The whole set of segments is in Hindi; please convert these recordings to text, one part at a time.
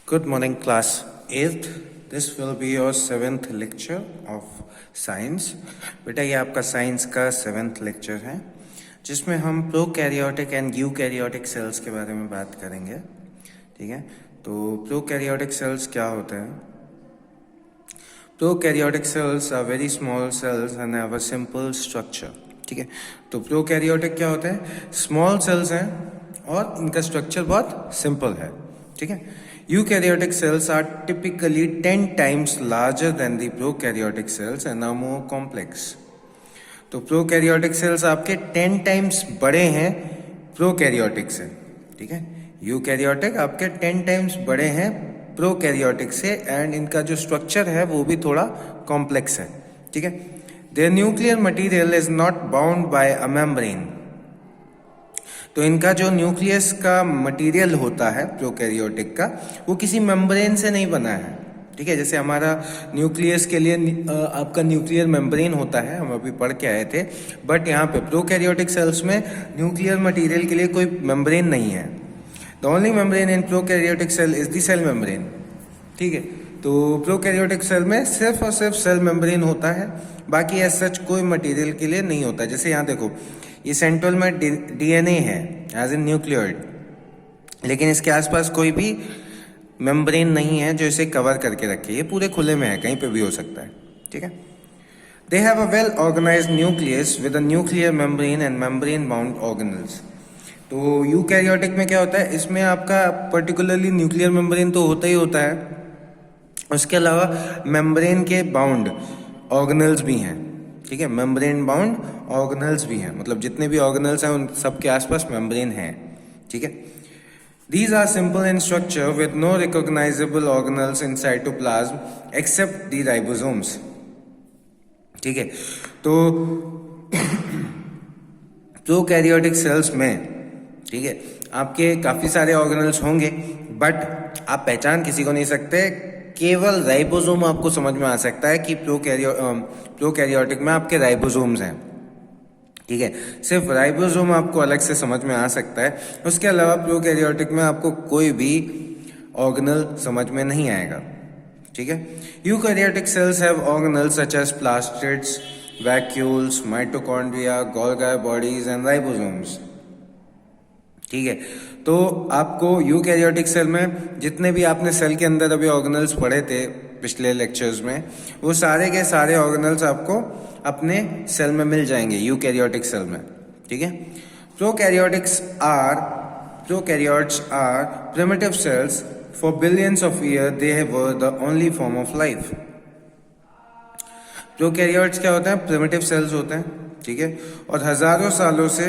Good morning, class 8th. This will be your 7th lecture of science. बेटा ये आपका साइंस का 7th लेक्चर है जिसमें हम प्रोकैरियोटिक एंड यूकैरियोटिक सेल्स के बारे में बात करेंगे. ठीक है, तो प्रोकैरियोटिक सेल्स क्या होते हैं? Prokaryotic cells are very small cells and have a simple structure. ठीक है, तो प्रोकैरियोटिक क्या होते हैं? स्मॉल सेल्स हैं और इनका स्ट्रक्चर बहुत सिंपल है. ठीक है, eukaryotic cells are typically 10 times larger than the prokaryotic cells and are more complex. तो प्रोकैरियोटिक सेल्स आपके 10 टाइम्स बड़े हैं प्रोकैरियोटिक से. ठीक है, यूकैरियोटिक आपके 10 टाइम्स बड़े हैं प्रोकैरियोटिक से एंड इनका जो स्ट्रक्चर है वो भी थोड़ा कॉम्प्लेक्स है. ठीक है, their nuclear material is not bound by a membrane. तो इनका जो न्यूक्लियस का मटेरियल होता है प्रोकैरियोटिक का वो किसी मेम्ब्रेन से नहीं बना है. ठीक है, जैसे हमारा न्यूक्लियस के लिए आपका न्यूक्लियर मेम्ब्रेन होता है, हम अभी पढ़ के आए थे, बट यहाँ पे प्रोकैरियोटिक सेल्स में न्यूक्लियर मटेरियल के लिए कोई मेम्ब्रेन नहीं है. The only membrane in prokaryotic cell is the cell membrane. ठीक है, तो प्रोकैरियोटिक सेल में सिर्फ और सिर्फ सेल मेम्ब्रेन होता है, बाकी एज सच कोई मटेरियल के लिए नहीं होता. जैसे यहाँ देखो, ये सेंट्रल में डीएनए है एज इन न्यूक्लियोइड, लेकिन इसके आसपास कोई भी मेम्ब्रेन नहीं है जो इसे कवर करके रखे. ये पूरे खुले में है, कहीं पे भी हो सकता है. ठीक है, they have a well organised nucleus with a nuclear membrane and membrane bound organelles. तो यूकैरियोटिक में क्या होता है? इसमें आपका पर्टिकुलरली न्यूक्लियर मेम्ब्रेन तो होता ही होता है, उसके अलावा मेम्ब्रेन के बाउंड ऑर्गेनल्स भी हैं. ठीक है, मेम्ब्रेन बाउंड ऑर्गेनल्स भी हैं, मतलब जितने भी ऑर्गेनल्स हैं उन सबके आसपास मेम्ब्रेन है. ठीक है, these are simple in structure with no recognizable organelles in cytoplasm except the ribosomes. ठीक है, तो प्रोकैरियोटिक सेल्स में, ठीक है, आपके काफी सारे ऑर्गेनल्स होंगे बट आप पहचान किसी को नहीं सकते. केवल राइबोसोम आपको समझ में आ सकता है कि प्रोकैरियोटिक में आपके राइबोसोम्स हैं. ठीक है, सिर्फ राइबोसोम आपको अलग से समझ में आ सकता है, उसके अलावा प्रोकैरियोटिक में आपको कोई भी ऑर्गेनल समझ में नहीं आएगा. ठीक है, eukaryotic cells have organelles such as plastids, vacuoles, mitochondria, Golgi bodies and ribosomes. ठीक है, तो आपको यूकैरियोटिक सेल में जितने भी आपने सेल के अंदर अभी ऑर्गेनल्स पढ़े थे पिछले लेक्चर्स में, वो सारे के सारे ऑर्गेनल्स आपको अपने सेल में मिल जाएंगे यूकैरियोटिक सेल में. ठीक है, prokaryotes are primitive cells. For billions of year they were the only form of life. Prokaryotes क्या होते हैं? प्रिमिटिव सेल्स होते हैं. ठीक है, और हजारों सालों से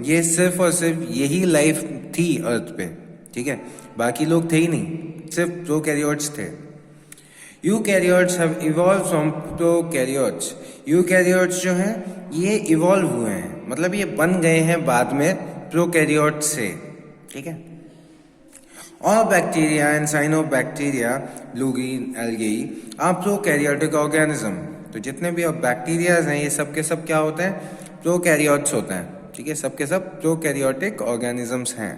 ये सिर्फ और सिर्फ यही लाइफ थी अर्थ पे. ठीक है, बाकी लोग थे ही नहीं, सिर्फ प्रोकैरियोट्स थे. Eukaryotes have evolve from prokaryotes. Eukaryotes जो हैं ये इवॉल्व हुए हैं, मतलब ये बन गए हैं बाद में प्रोकैरियोट्स से. ठीक है, all bacteria and cyanobacteria, blue green algae are prokaryotic organism. तो जितने भी बैक्टीरियाज हैं ये सब के सब क्या होते हैं? प्रोकैरियोट्स होते हैं. ठीक है, सब के सब प्रोकैरियोटिक ऑर्गेनिजम्स हैं.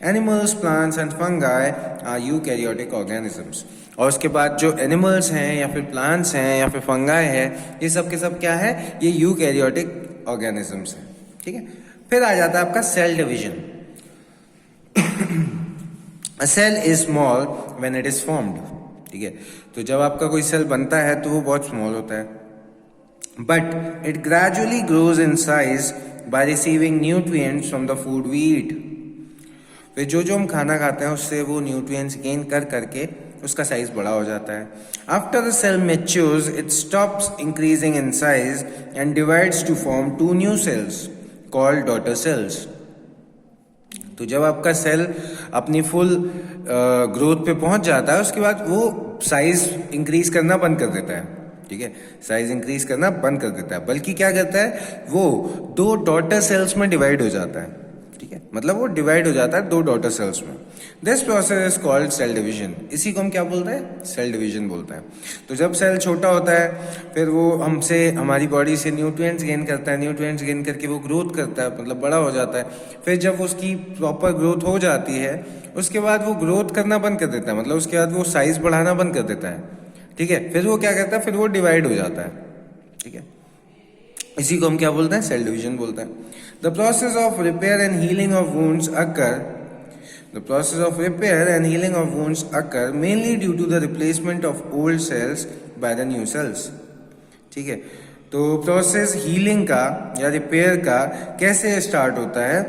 Animals, plants and fungi are eukaryotic organisms. और उसके बाद जो एनिमल्स हैं या फिर प्लांट्स हैं या फिर फंगाई है, ये सब के सब क्या है? ये यूकैरियोटिक ऑर्गेनिजम्स हैं. ठीक है, फिर आ जाता है आपका cell division. A cell is small when it is formed. ठीक है, तो जब आपका कोई सेल बनता है तो वो बहुत स्मॉल होता है, but it gradually grows in size by receiving nutrients from the food we eat. फिर जो हम खाना खाते हैं उससे वो न्यूट्रिएंट्स गेन कर करके उसका साइज बड़ा हो जाता है. After the cell matures it stops increasing in size and divides to form 2 new cells called daughter cells. तो जब आपका सेल अपनी फुल ग्रोथ पे पहुंच जाता है उसके बाद वो साइज इंक्रीज करना बंद कर देता है. ठीक है, साइज इंक्रीज करना बंद कर देता है, बल्कि क्या करता है वो 2 डॉटर सेल्स में डिवाइड हो जाता है. ठीक है, मतलब वो डिवाइड हो जाता है 2 डॉटर सेल्स में। This process is called cell division. इसी को हम क्या बोलते हैं? सेल डिवीजन बोलते हैं। तो जब सेल छोटा होता है फिर वो हमसे हमारी बॉडी से न्यूट्रिएंट्स गेन करता है, न्यूट्रिएंट्स गेन करके वो ग्रोथ करता है, मतलब बड़ा हो जाता है। फिर जब उसकी प्रॉपर ग्रोथ हो जाती है उसके बाद वो ग्रोथ करना बंद कर देता है, मतलब उसके बाद वो साइज बढ़ाना बंद कर देता है, ठीक है। फिर वो क्या करता है? फिर वो डिवाइड हो जाता है, ठीक है। इसी को हम क्या बोलते हैं? सेल डिवीजन बोलते हैं। The process of repair and healing of wounds occur mainly due to the replacement of old cells by the new cells, ठीक है। तो प्रोसेस हीलिंग का या रिपेयर का कैसे स्टार्ट होता है?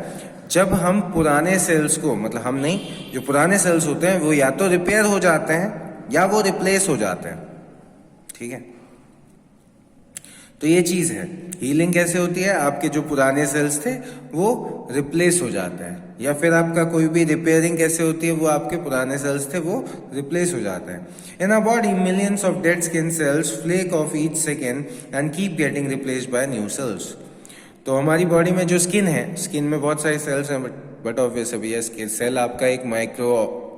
जब हम पुराने सेल्स को, मतलब हम नहीं, जो पुराने सेल्स होते हैं वो या तो रिपेयर हो जाते हैं या वो रिप्लेस हो जाते हैं, ठीक है। तो ये चीज है, हीलिंग कैसे होती है? आपके जो पुराने सेल्स थे वो रिप्लेस हो जाते हैं, या फिर आपका कोई भी रिपेयरिंग कैसे होती है? वो आपके पुराने सेल्स थे वो रिप्लेस हो जाते हैं। In a body millions of dead skin cells flake off each second and keep getting replaced by new cells. तो हमारी बॉडी में जो स्किन है, स्किन में बहुत सारे सेल्स हैं, बट ऑब्वियस अभी ये सेल आपका एक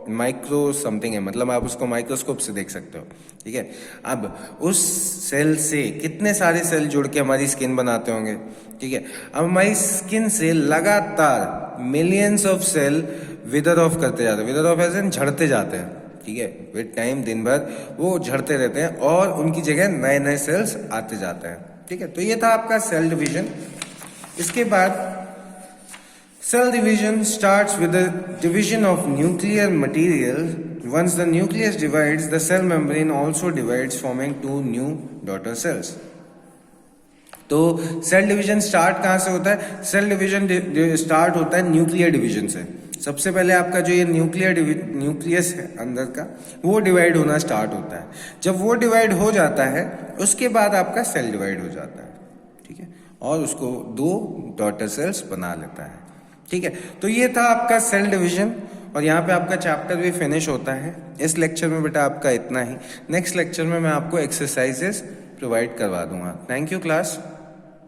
माइक्रो समथिंग है, मतलब आप उसको माइक्रोस्कोप से देख सकते हो, ठीक है। अब उस सेल से कितने सारे सेल जुड़ के हमारी स्किन बनाते होंगे, ठीक है। अब हमारी स्किन से लगातार मिलियंस ऑफ सेल विदर ऑफ करते जाते हैं, विदर ऑफ एज इन झड़ते जाते हैं, ठीक है। विद टाइम दिन भर वो झड़ते रहते हैं और उनकी जगह नए नए सेल्स आते जाते हैं, ठीक है। तो ये था आपका सेल डिवीजन। इसके बाद cell division starts with the division of nuclear material. Once the nucleus divides, the cell membrane also divides, forming 2 new daughter cells. तो सेल डिवीजन स्टार्ट कहाँ से होता है? सेल डिवीजन स्टार्ट होता है न्यूक्लियर डिवीजन से। सबसे पहले आपका जो ये न्यूक्लियस है अंदर का, वो डिवाइड होना स्टार्ट होता है। जब वो डिवाइड हो जाता है उसके बाद आपका सेल डिवाइड हो जाता है, ठीक है, और उसको 2 डॉटर सेल्स बना लेता है, ठीक है। तो ये था आपका सेल डिवीजन और यहाँ पे आपका चैप्टर भी फिनिश होता है। इस लेक्चर में बेटा आपका इतना ही। नेक्स्ट लेक्चर में मैं आपको एक्सरसाइजेस प्रोवाइड करवा दूंगा। Thank you class.